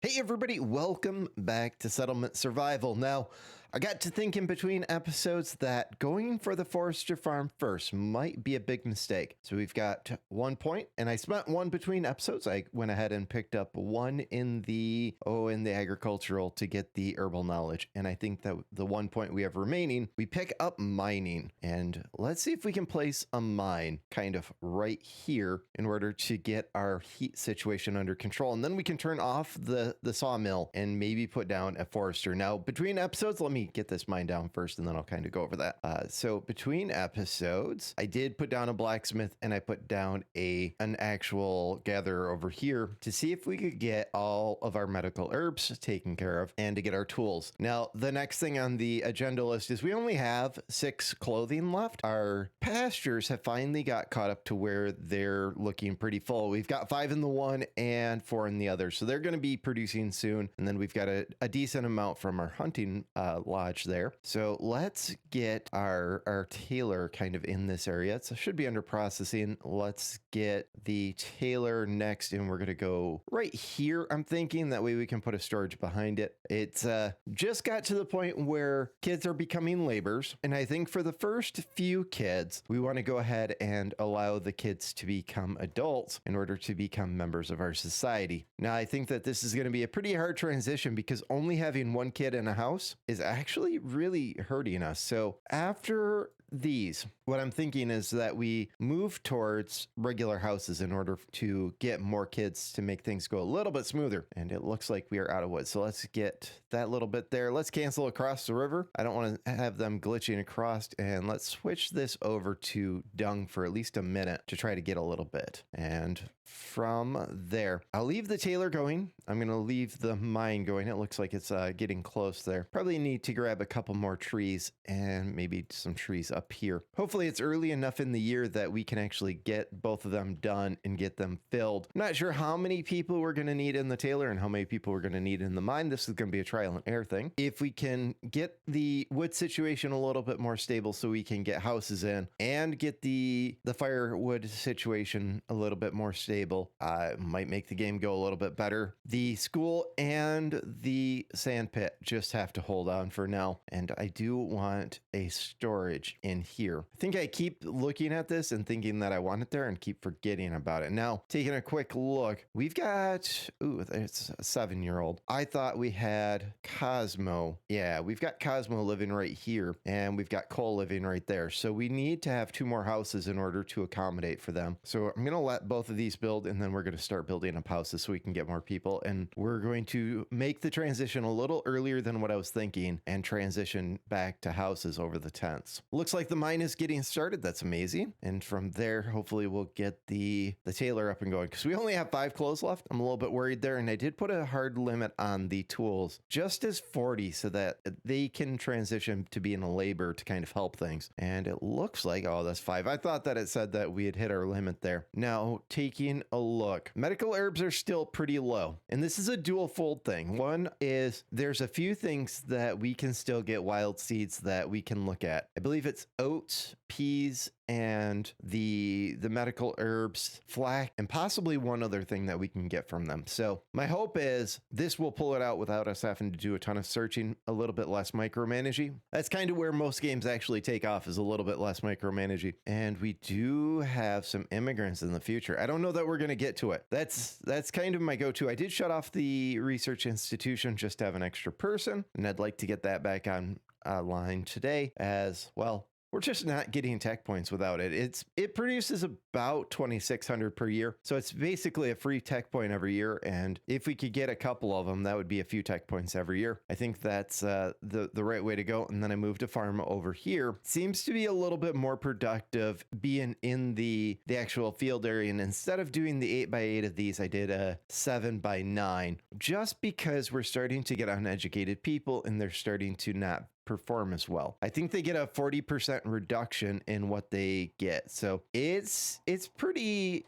Hey everybody, welcome back to Settlement Survival. Now, I got to thinking between episodes that going for the Forester farm first might be a big mistake. So we've got 1 point, and I spent one between episodes. I went ahead and picked up one in the agricultural to get the herbal knowledge. And I think that the 1 point we have remaining, we pick up mining. And let's see if we can place a mine kind of right here in order to get our heat situation under control. And then we can turn off the sawmill and maybe put down a forester. Now, between episodes, let me get this mine down first and then I'll kind of go over that. So between episodes, I did put down a blacksmith and I put down an actual gatherer over here to see if we could get all of our medical herbs taken care of and to get our tools. Now, the next thing on the agenda list is we only have 6 clothing left. Our pastures have finally got caught up to where they're looking pretty full. We've got 5 in the one and 4 in the other. So they're going to be producing soon. And then we've got a decent amount from our hunting lodge there. So let's get our tailor kind of in this area. It should be under processing. Let's get the tailor next, and we're going to go right here. I'm thinking that way we can put a storage behind it. It's just got to the point where kids are becoming laborers. And I think for the first few kids, we want to go ahead and allow the kids to become adults in order to become members of our society. Now, I think that this is going to be a pretty hard transition because only having one kid in a house is actually really hurting us. So after these, what I'm thinking is that we move towards regular houses in order to get more kids to make things go a little bit smoother. And it looks like we are out of wood. So let's get that little bit there. Let's cancel across the river. I don't want to have them glitching across. And let's switch this over to dung for at least a minute to try to get a little bit. And from there, I'll leave the tailor going. I'm going to leave the mine going. It looks like it's getting close there. Probably need to grab a couple more trees and maybe some trees up here. Hopefully it's early enough in the year that we can actually get both of them done and get them filled. I'm not sure how many people we're going to need in the tailor and how many people we're going to need in the mine. This is going to be a trial and error thing. If we can get the wood situation a little bit more stable so we can get houses in and get the firewood situation a little bit more stable, might make the game go a little bit better. The school and the sand pit just have to hold on for now. And I do want a storage in here. I think I keep looking at this and thinking that I want it there and keep forgetting about it. Now, taking a quick look, we've got, it's a 7-year-old. I thought we had Cosmo. Yeah, we've got Cosmo living right here and we've got Cole living right there. So we need to have 2 more houses in order to accommodate for them. So I'm going to let both of these build and then we're going to start building up houses so we can get more people. And we're going to make the transition a little earlier than what I was thinking and transition back to houses over the tents. Looks like the mine is getting started. That's amazing. And from there, hopefully we'll get the tailor up and going because we only have 5 clothes left. I'm a little bit worried there. And I did put a hard limit on the tools just as 40 so that they can transition to being a labor to kind of help things. And it looks like, oh, that's 5. I thought that it said that we had hit our limit there. Now, taking a look, medical herbs are still pretty low. And this is a dual fold thing. One is there's a few things that we can still get wild seeds that we can look at. I believe it's oats, peas, and the medical herbs, flax, and possibly one other thing that we can get from them. So my hope is this will pull it out without us having to do a ton of searching, a little bit less micromanaging. That's kind of where most games actually take off, is a little bit less micromanaging. And we do have some immigrants in the future. I don't know that we're going to get to it. That's kind of my go-to. I did shut off the research institution just to have an extra person, and I'd like to get that back on line today as well. We're just not getting tech points without it. It produces about 2,600 per year. So it's basically a free tech point every year. And if we could get a couple of them, that would be a few tech points every year. I think that's the right way to go. And then I moved a farm over here. Seems to be a little bit more productive being in the actual field area. And instead of doing the 8x8 of these, I did a 7x9 just because we're starting to get uneducated people and they're starting to not perform as well. I think they get a 40% reduction in what they get. So it's pretty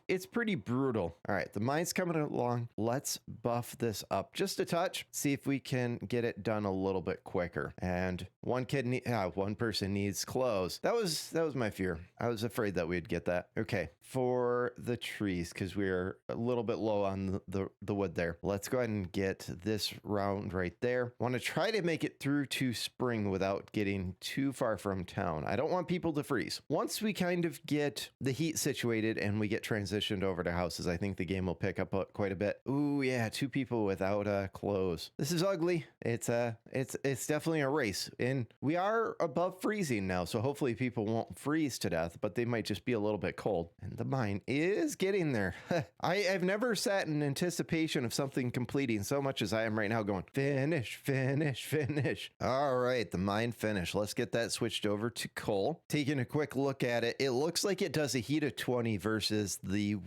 brutal. All right, the mine's coming along. Let's buff this up just a touch. See if we can get it done a little bit quicker. And one person needs clothes. That was my fear. I was afraid that we'd get that. Okay, for the trees, because we're a little bit low on the wood there. Let's go ahead and get this round right there. Want to try to make it through to spring without getting too far from town. I don't want people to freeze. Once we kind of get the heat situated and we get transitioned over to houses, I think the game will pick up quite a bit. Ooh, yeah, 2 people without clothes. This is ugly. It's definitely a race, and we are above freezing now, so hopefully people won't freeze to death, but they might just be a little bit cold. And the mine is getting there. I've never sat in anticipation of something completing so much as I am right now, going finish, finish, finish. All right, the mine finished. Let's get that switched over to coal. Taking a quick look at it, it looks like it does a heat of 20 versus the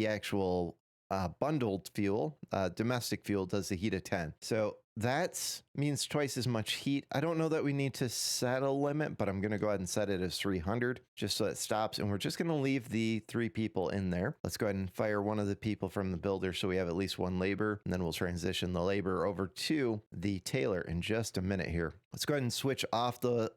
actual bundled fuel. Domestic fuel does the heat of 10. So that means twice as much heat. I don't know that we need to set a limit, but I'm going to go ahead and set it as 300 just so it stops. And we're just going to leave the 3 people in there. Let's go ahead and fire one of the people from the builder so we have at least 1 labor. And then we'll transition the labor over to the tailor in just a minute here. Let's go ahead and switch off the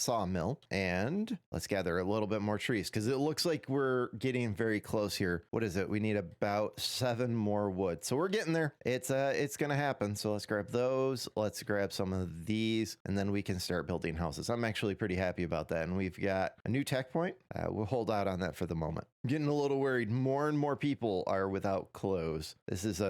sawmill and let's gather a little bit more trees because it looks like we're getting very close here. What is it? We need about 7 more wood, so we're getting there. It's gonna happen. So let's grab those, let's grab some of these, and then we can start building houses. I'm actually pretty happy about that, and we've got a new tech point. We'll hold out on that for the moment. I'm getting a little worried. More and more people are without clothes. This is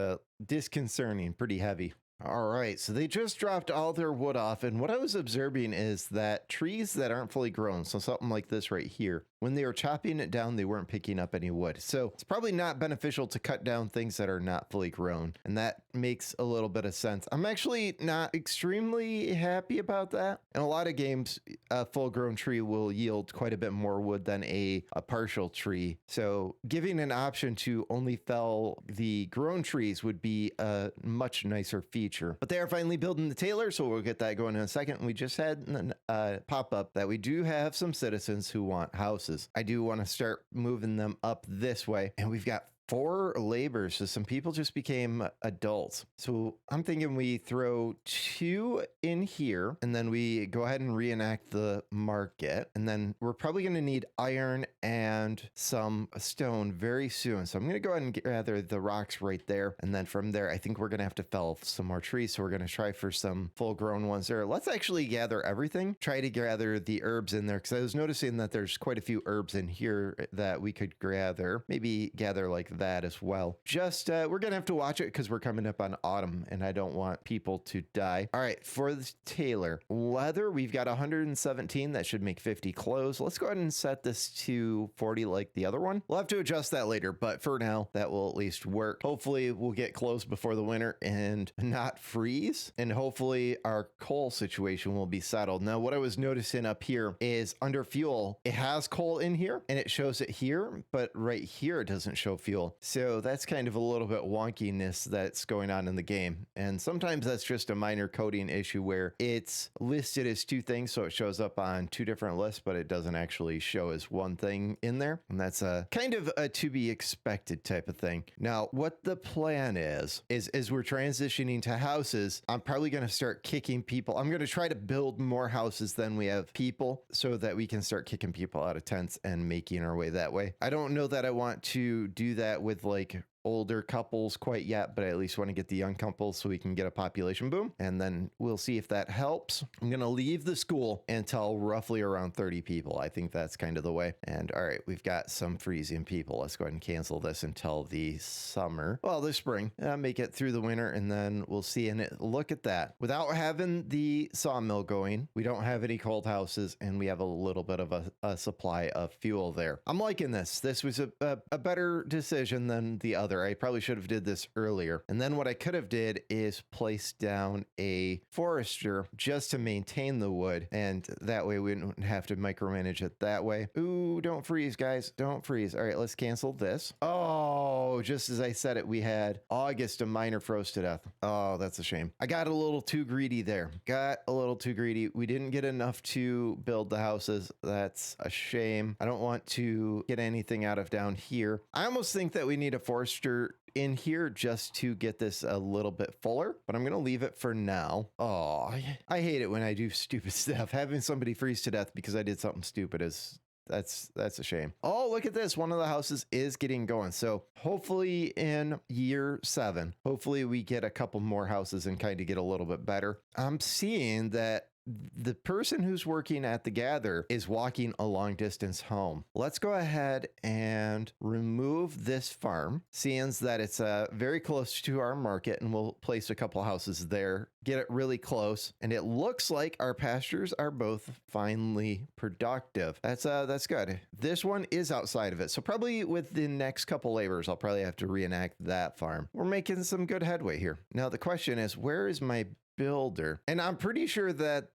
disconcerting, pretty heavy. All right, so they just dropped all their wood off, and what I was observing is that trees that aren't fully grown, so something like this right here, when they were chopping it down, they weren't picking up any wood. So it's probably not beneficial to cut down things that are not fully grown, and that makes a little bit of sense. I'm actually not extremely happy about that. In a lot of games, a full-grown tree will yield quite a bit more wood than a partial tree. So giving an option to only fell the grown trees would be a much nicer feature. But they are finally building the tailor, so we'll get that going in a second. We just had a pop-up that we do have some citizens who want houses. I do want to start moving them up this way, and we've got 4 laborers, so some people just became adults. So I'm thinking we throw 2 in here, and then we go ahead and reenact the market. And then we're probably going to need iron and some stone very soon. So I'm going to go ahead and gather the rocks right there. And then from there, I think we're going to have to fell some more trees. So we're going to try for some full-grown ones there. Let's actually gather everything. Try to gather the herbs in there, because I was noticing that there's quite a few herbs in here that we could gather. Maybe gather like that as well. Just we're gonna have to watch it because we're coming up on autumn and I don't want people to die. All right, for the tailor leather, we've got 117. That should make 50 clothes. Let's go ahead and set this to 40 like the other one. We'll have to adjust that later, but for now that will at least work. Hopefully we'll get clothes before the winter and not freeze, and hopefully our coal situation will be settled. Now what I was noticing up here is under fuel, it has coal in here and it shows it here, but right here it doesn't show fuel. So that's kind of a little bit wonkiness that's going on in the game. And sometimes that's just a minor coding issue where it's listed as 2 things. So it shows up on 2 different lists, but it doesn't actually show as 1 thing in there. And that's a kind of a to be expected type of thing. Now, what the plan is as we're transitioning to houses, I'm probably going to start kicking people. I'm going to try to build more houses than we have people so that we can start kicking people out of tents and making our way that way. I don't know that I want to do that with like older couples quite yet, but I at least want to get the young couples so we can get a population boom, and then we'll see if that helps. I'm gonna leave the school until roughly around 30 people. I think that's kind of the way. And all right, we've got some freezing people. Let's go ahead and cancel this until the summer, well, the spring, make it through the winter, and then we'll see. And look at that, without having the sawmill going, we don't have any cold houses, and we have a little bit of a supply of fuel there. I'm liking this. This was a better decision than the other. together. I probably should have did this earlier. And then what I could have did is place down a forester just to maintain the wood. And that way we wouldn't have to micromanage it that way. Ooh, don't freeze, guys. Don't freeze. All right, let's cancel this. Oh, just as I said it, we had August, a miner froze to death. Oh, that's a shame. I got a little too greedy there. Got a little too greedy. We didn't get enough to build the houses. That's a shame. I don't want to get anything out of down here. I almost think that we need a forester in here just to get this a little bit fuller, but I'm gonna leave it for now. Oh, I hate it when I do stupid stuff. Having somebody freeze to death because I did something stupid is that's a shame. Oh, look at this. One of the houses is getting going. So hopefully in year 7, hopefully we get a couple more houses and kind of get a little bit better. I'm seeing that the person who's working at the gather is walking a long distance home. Let's go ahead and remove this farm, seeing that it's very close to our market, and we'll place a couple houses there, get it really close. And it looks like our pastures are both finally productive. That's good. This one is outside of it. So probably with the next couple labors, I'll probably have to reenact that farm. We're making some good headway here. Now the question is, where is my builder? And I'm pretty sure that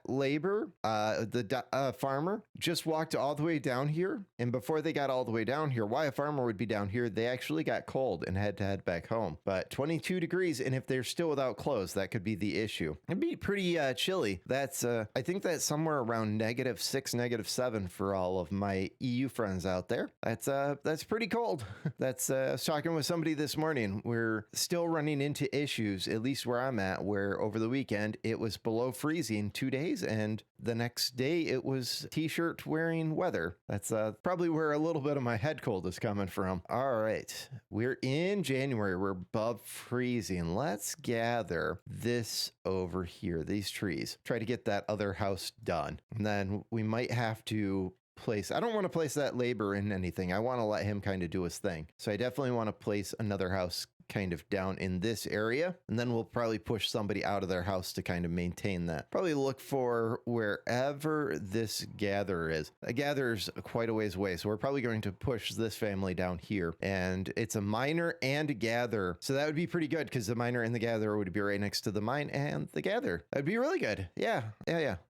labor, the farmer, just walked all the way down here. And before they got all the way down here, why a farmer would be down here, they actually got cold and had to head back home. But 22 degrees, and if they're still without clothes, that could be the issue. It'd be pretty chilly. That's I think that's somewhere around -6, -7 for all of my EU friends out there. That's pretty cold. That's I was talking with somebody this morning. We're still running into issues, at least where I'm at, where over the weekend it was below freezing 2 days, and the next day it was t-shirt wearing weather. That's probably where a little bit of my head cold is coming from. All right, we're in January. We're above freezing. Let's gather this over here, these trees. Try to get that other house done. And then we might have to place, I don't want to place that labor in anything. I want to let him kind of do his thing. So I definitely want to place another house kind of down in this area, and then we'll probably push somebody out of their house to kind of maintain that. Probably look for wherever this gather is. A gather's quite a ways away, so we're probably going to push this family down here, and it's a miner and a gather, so that would be pretty good because the miner and the gather would be right next to the mine and the gather. That'd be really good. Yeah.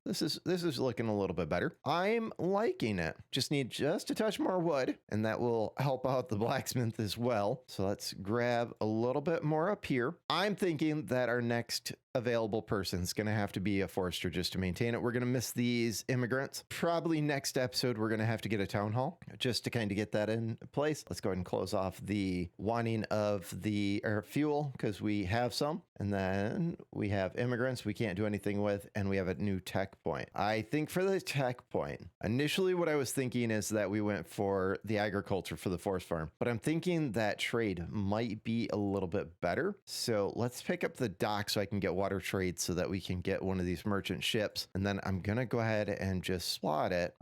This is looking a little bit better. I'm liking it. Just need just a touch more wood, and that will help out the blacksmith as well. So let's grab a little bit more up here. I'm thinking that our next available person is going to have to be a forester just to maintain it. We're going to miss these immigrants. Probably next episode, we're going to have to get a town hall just to kind of get that in place. Let's go ahead and close off the wanting of the fuel because we have some. And then we have immigrants we can't do anything with, and we have a new tech point. I think for the tech point, initially what I was thinking is that we went for the agriculture for the forest farm, but I'm thinking that trade might be a little bit better. So let's pick up the dock so I can get water trade so that we can get one of these merchant ships. And then I'm going to go ahead and just slot it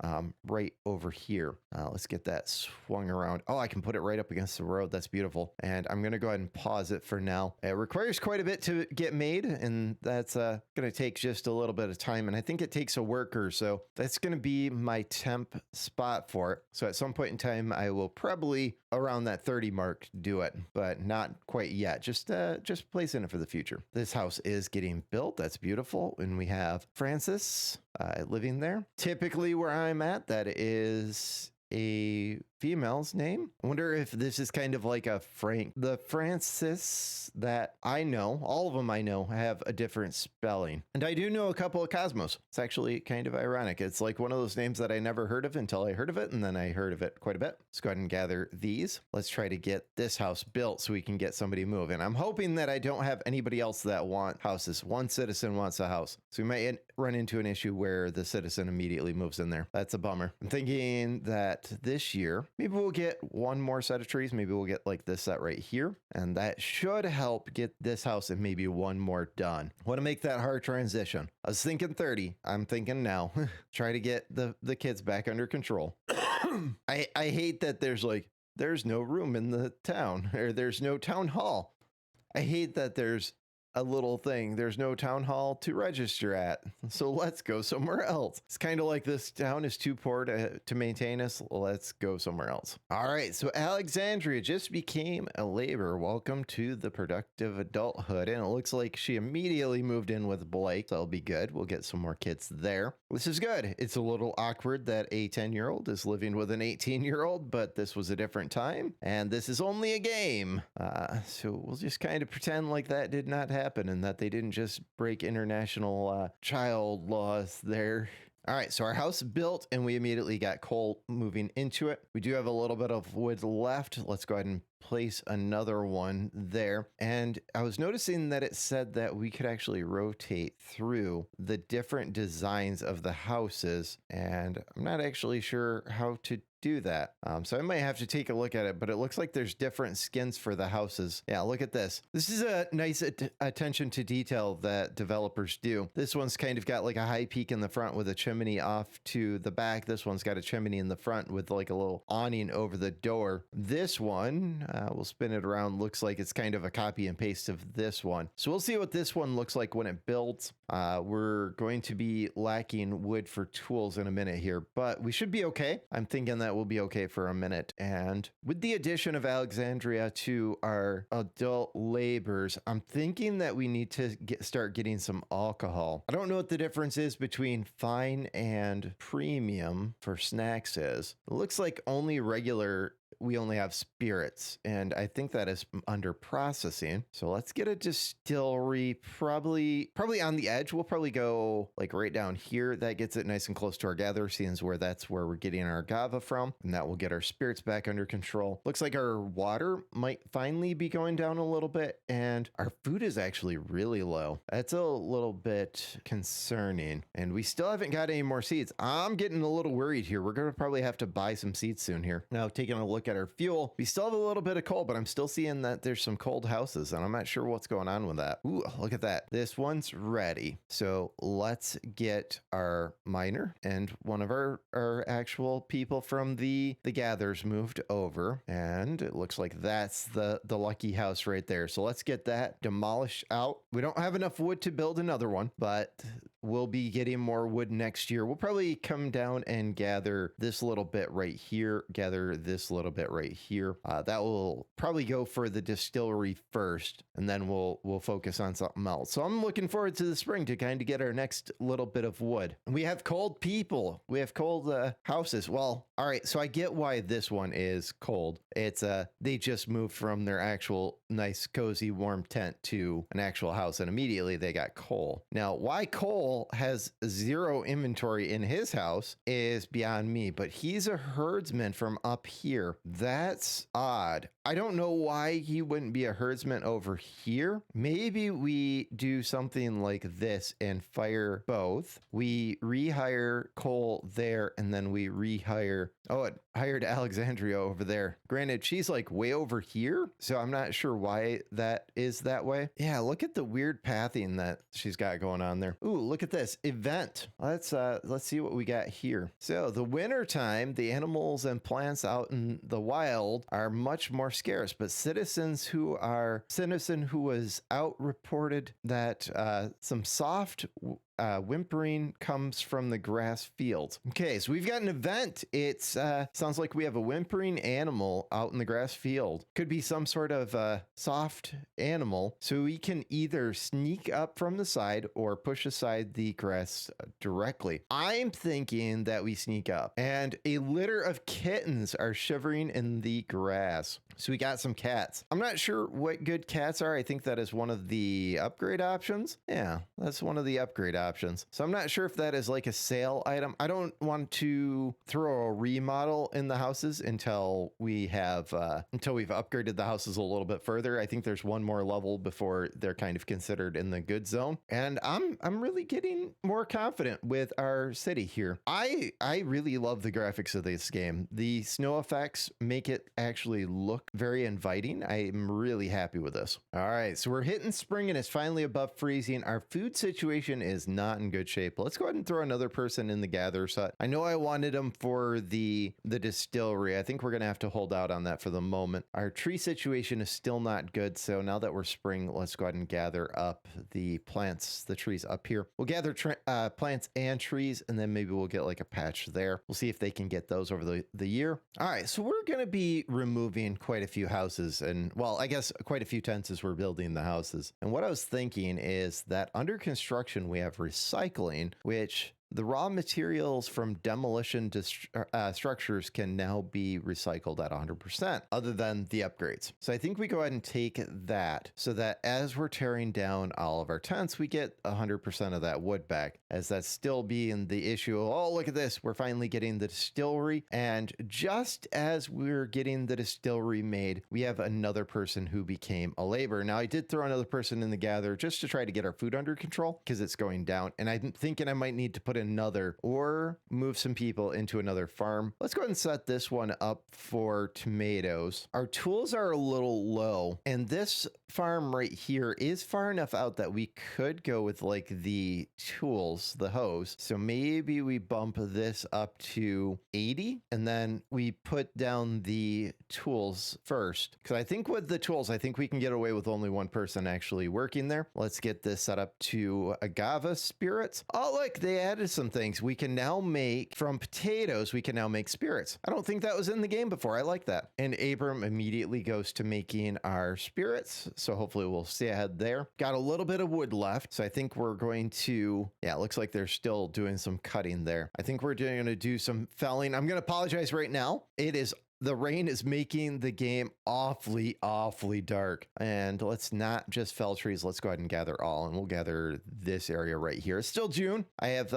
right over here. Let's get that swung around. Oh, I can put it right up against the road. That's beautiful. And I'm going to go ahead and pause it for now. It requires quite a bit to get made, and that's going to take just a little bit of time. And I think it takes a worker. So that's going to be my temp spot for it. So at some point in time, I will probably around that 30 mark do it, but not quite yet. Just placing it for the future. This house is getting built. That's beautiful. And we have Francis living there. Typically where I'm at, that is a female's name. I wonder if this is kind of like a Frank. The Francis that I know, all of them I know, have a different spelling. And I do know a couple of Cosmos. It's actually kind of ironic. It's like one of those names that I never heard of until I heard of it, and then I heard of it quite a bit. Let's go ahead and gather these. Let's try to get this house built so we can get somebody moving. I'm hoping that I don't have anybody else that want houses. One citizen wants a house. So we might run into an issue where the citizen immediately moves in there. That's a bummer. I'm thinking that this year, maybe we'll get one more set of trees. Maybe we'll get like this set right here. And that should help get this house and maybe one more done. Want to make that hard transition. I was thinking 30. I'm thinking now. Try to get the kids back under control. I hate that there's no room in the town, or there's no town hall. I hate that there's a little thing. There's no town hall to register at. So let's go somewhere else. It's kind of like this town is too poor to maintain us. Let's go somewhere else. All right. So Alexandria just became a labor. Welcome to the productive adulthood. And it looks like she immediately moved in with Blake. That'll be good. We'll get some more kids there. This is good. It's a little awkward that a 10-year-old is living with an 18-year-old, but this was a different time. And this is only a game. So we'll just kind of pretend like that did not happen and that they didn't just break international child laws there. All right, so our house built and we immediately got coal moving into it. We do have a little bit of wood left. Let's go ahead and place another one there. And I was noticing that it said that we could actually rotate through the different designs of the houses. And I'm not actually sure how to do that. So I might have to take a look at it, but it looks like there's different skins for the houses. Yeah, look at this. This is a nice attention to detail that developers do. This one's kind of got like a high peak in the front with a chimney off to the back. This one's got a chimney in the front with like a little awning over the door. This one, we'll spin it around. Looks like it's kind of a copy and paste of this one. So we'll see what this one looks like when it builds. We're going to be lacking wood for tools in a minute here, but we should be okay. I'm thinking that we'll be okay for a minute. And with the addition of Alexandria to our adult labors, I'm thinking that we need to start getting some alcohol. I don't know what the difference is between fine and premium for snacks is. It looks like we only have spirits, and I think that is under processing. So let's get a distillery, probably on the edge. We'll probably go like right down here. That gets it nice and close to our gather scenes, where that's where we're getting our agave from, and that will get our spirits back under control. Looks like our water might finally be going down a little bit, and our food is actually really low. That's a little bit concerning, and we still haven't got any more seeds. I'm getting a little worried here. We're going to probably have to buy some seeds soon here. Now, taking a look at our fuel, we still have a little bit of coal, but I'm still seeing that there's some cold houses, and I'm not sure what's going on with that. Ooh, look at that. This one's ready. So let's get our miner and one of our actual people from the gathers moved over, and it looks like that's the lucky house right there. So let's get that demolished out. We don't have enough wood to build another one, but we'll be getting more wood next year. We'll probably come down and gather this little bit right here, gather this little bit right here. That will probably go for the distillery first, and then we'll focus on something else. So I'm looking forward to the spring to kind of get our next little bit of wood. We have cold people. We have cold houses. Well, all right. So I get why this one is cold. It's they just moved from their actual nice, cozy, warm tent to an actual house, and immediately they got coal. Now, why coal has zero inventory in his house is beyond me, but he's a herdsman from up here. That's odd. I don't know why he wouldn't be a herdsman over here. Maybe we do something like this and fire both. We rehire Cole there, and then we rehire, it hired Alexandria over there. Granted, she's like way over here, so I'm not sure why that is that way. Yeah, look at the weird pathing that she's got going on there. Ooh, look at this event. Let's see what we got here. So the winter time, the animals and plants out in the wild are much more scarce, but citizen who was out reported that some soft whimpering comes from the grass fields. Okay, so we've got an event. It's sounds like we have a whimpering animal out in the grass field. Could be some sort of soft animal. So we can either sneak up from the side or push aside the grass directly. I'm thinking that we sneak up, and a litter of kittens are shivering in the grass. So we got some cats. I'm not sure what good cats are. I think that is one of the upgrade options. Yeah, that's one of the upgrade options. So I'm not sure if that is like a sale item. I don't want to throw a remodel in the houses until we've upgraded the houses a little bit further. I think there's one more level before they're kind of considered in the good zone. And I'm really getting more confident with our city here. I really love the graphics of this game. The snow effects make it actually look very inviting. I'm really happy with this. All right, so we're hitting spring and it's finally above freezing. Our food situation is not in good shape. Let's go ahead and throw another person in the gather set. I know I wanted them for the distillery. I think we're going to have to hold out on that for the moment. Our tree situation is still not good. So now that we're spring, let's go ahead and gather up the plants, the trees up here. We'll gather plants and trees, and then maybe we'll get like a patch there. We'll see if they can get those over the year. All right, so we're going to be removing quite a few houses, and well, I guess quite a few tents as we're building the houses. And what I was thinking is that under construction, we have recycling, which the raw materials from demolition structures can now be recycled at 100%, other than the upgrades. So I think we go ahead and take that so that as we're tearing down all of our tents, we get 100% of that wood back, as that's still being the issue. Oh, look at this. We're finally getting the distillery. And just as we're getting the distillery made, we have another person who became a laborer. Now, I did throw another person in the gather just to try to get our food under control because it's going down. And I'm thinking I might need to put another or move some people into another farm. Let's go ahead and set this one up for tomatoes. Our tools are a little low, and this farm right here is far enough out that we could go with like the tools, the hose. So maybe we bump this up to 80 and then we put down the tools first. Because I think with the tools, I think we can get away with only one person actually working there. Let's get this set up to agave spirits. Oh, look, they added some things. We can now make from potatoes, we can now make spirits. I don't think that was in the game before. I like that. And Abram immediately goes to making our spirits. So hopefully we'll stay ahead there. Got a little bit of wood left. So I think we're going to, yeah, it looks like they're still doing some cutting there. I think we're going to do some felling. I'm going to apologize right now. The rain is making the game awfully, awfully dark. And let's not just fell trees. Let's go ahead and gather all. And we'll gather this area right here. It's still June. I have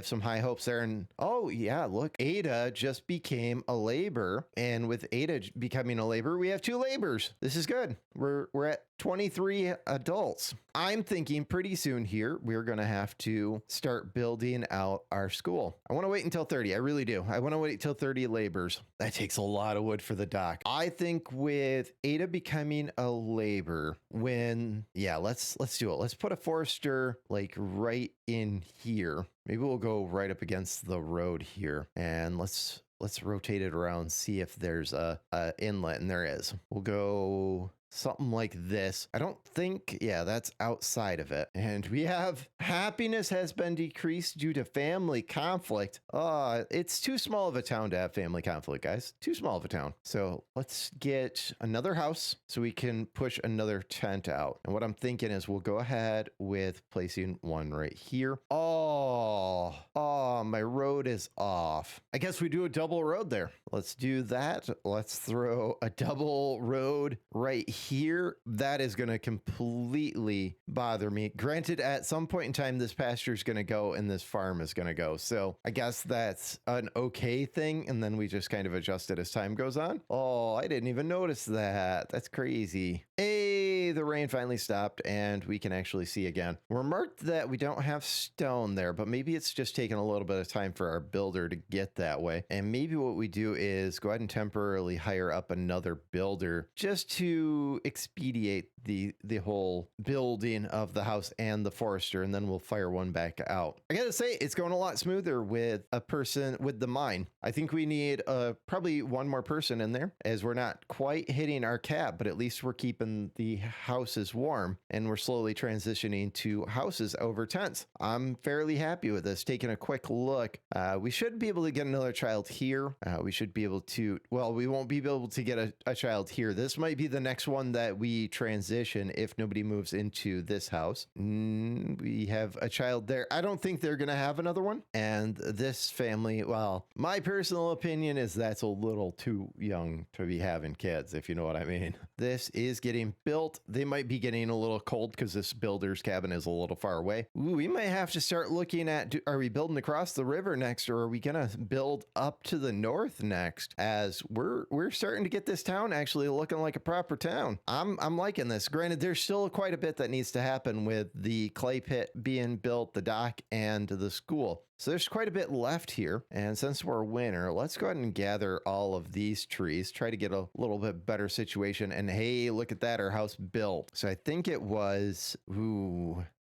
some high hopes there. And oh yeah, look, Ada just became a laborer. And with Ada becoming a laborer, we have 2 laborers. This is good. We're at 23 adults. I'm thinking pretty soon here, we're going to have to start building out our school. I want to wait until 30. I really do. I want to wait until 30 laborers. That takes a lot of wood for the dock. I think with Ada becoming a laborer, let's do it. Let's put a forester like right in here. Maybe we'll go right up against the road here, and let's rotate it around, see if there's a inlet, and there is. We'll go something like this. I don't think, yeah, that's outside of it. And we have happiness has been decreased due to family conflict. It's too small of a town to have family conflict, guys. Too small of a town. So let's get another house so we can push another tent out. And what I'm thinking is we'll go ahead with placing one right here. Oh, my road is off. I guess we do a double road there. Let's do that. Let's throw a double road right here. That is going to completely bother me. Granted, at some point in time, this pasture is going to go and this farm is going to go. So I guess that's an okay thing. And then we just kind of adjust it as time goes on. Oh, I didn't even notice that. That's crazy. Hey, the rain finally stopped and we can actually see again. We're marked that we don't have stone there, but maybe it's just taking a little bit of time for our builder to get that way. And maybe what we do is go ahead and temporarily hire up another builder just to expedite the whole building of the house and the forester, and then we'll fire one back out. I gotta say, it's going a lot smoother with a person with the mine. I think we need probably one more person in there, as we're not quite hitting our cap, but at least we're keeping the houses warm, and we're slowly transitioning to houses over tents. I'm fairly happy with this. Taking a quick look, we should be able to get another child here. We should be able to, well, we won't be able to get a child here. This might be the next one that we transition if nobody moves into this house. We have a child there. I don't think they're going to have another one. And this family, well, my personal opinion is that's a little too young to be having kids, if you know what I mean. This is getting built. They might be getting a little cold because this builder's cabin is a little far away. Ooh, we might have to start looking at, are we building across the river next, or are we going to build up to the north next? As we're starting to get this town actually looking like a proper town. I'm liking this. Granted, there's still quite a bit that needs to happen with the clay pit being built, the dock, and the school. So there's quite a bit left here. And since we're winter, let's go ahead and gather all of these trees, try to get a little bit better situation. And hey, look at that, our house built. So I think it was,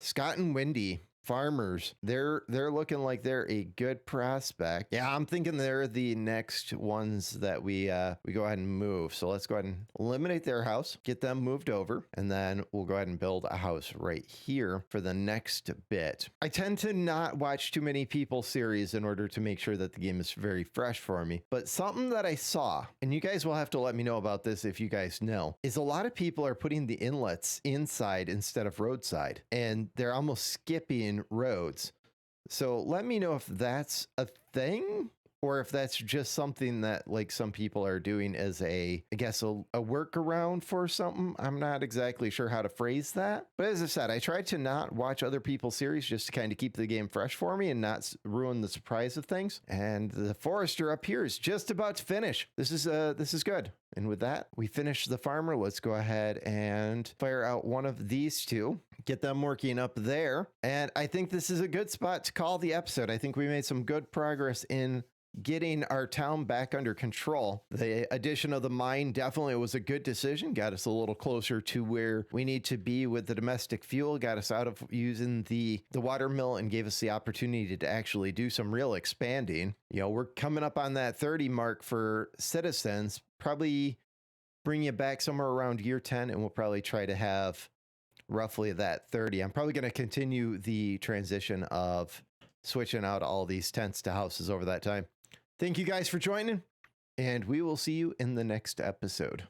Scott and Wendy farmers, they're looking like they're a good prospect. Yeah, I'm thinking they're the next ones that we go ahead and move. So let's go ahead and eliminate their house, get them moved over, and then we'll go ahead and build a house right here for the next bit. I tend to not watch too many people series in order to make sure that the game is very fresh for me. But something that I saw, and you guys will have to let me know about this if you guys know, is a lot of people are putting the inlets inside instead of roadside, and they're almost skipping roads. So let me know if that's a thing, or if that's just something that like some people are doing as I guess a workaround for something. I'm not exactly sure how to phrase that. But as I said, I tried to not watch other people's series just to kind of keep the game fresh for me and not ruin the surprise of things. And the forester up here is just about to finish. This is good. And with that, we finish the farmer. Let's go ahead and fire out one of these two, get them working up there. And I think this is a good spot to call the episode. I think we made some good progress in getting our town back under control. The addition of the mine definitely was a good decision, got us a little closer to where we need to be with the domestic fuel, got us out of using the water mill, and gave us the opportunity to actually do some real expanding. You know, we're coming up on that 30 mark for citizens, probably bring you back somewhere around year 10, and we'll probably try to have roughly that 30. I'm probably going to continue the transition of switching out all these tents to houses over that time. Thank you guys for joining, and we will see you in the next episode.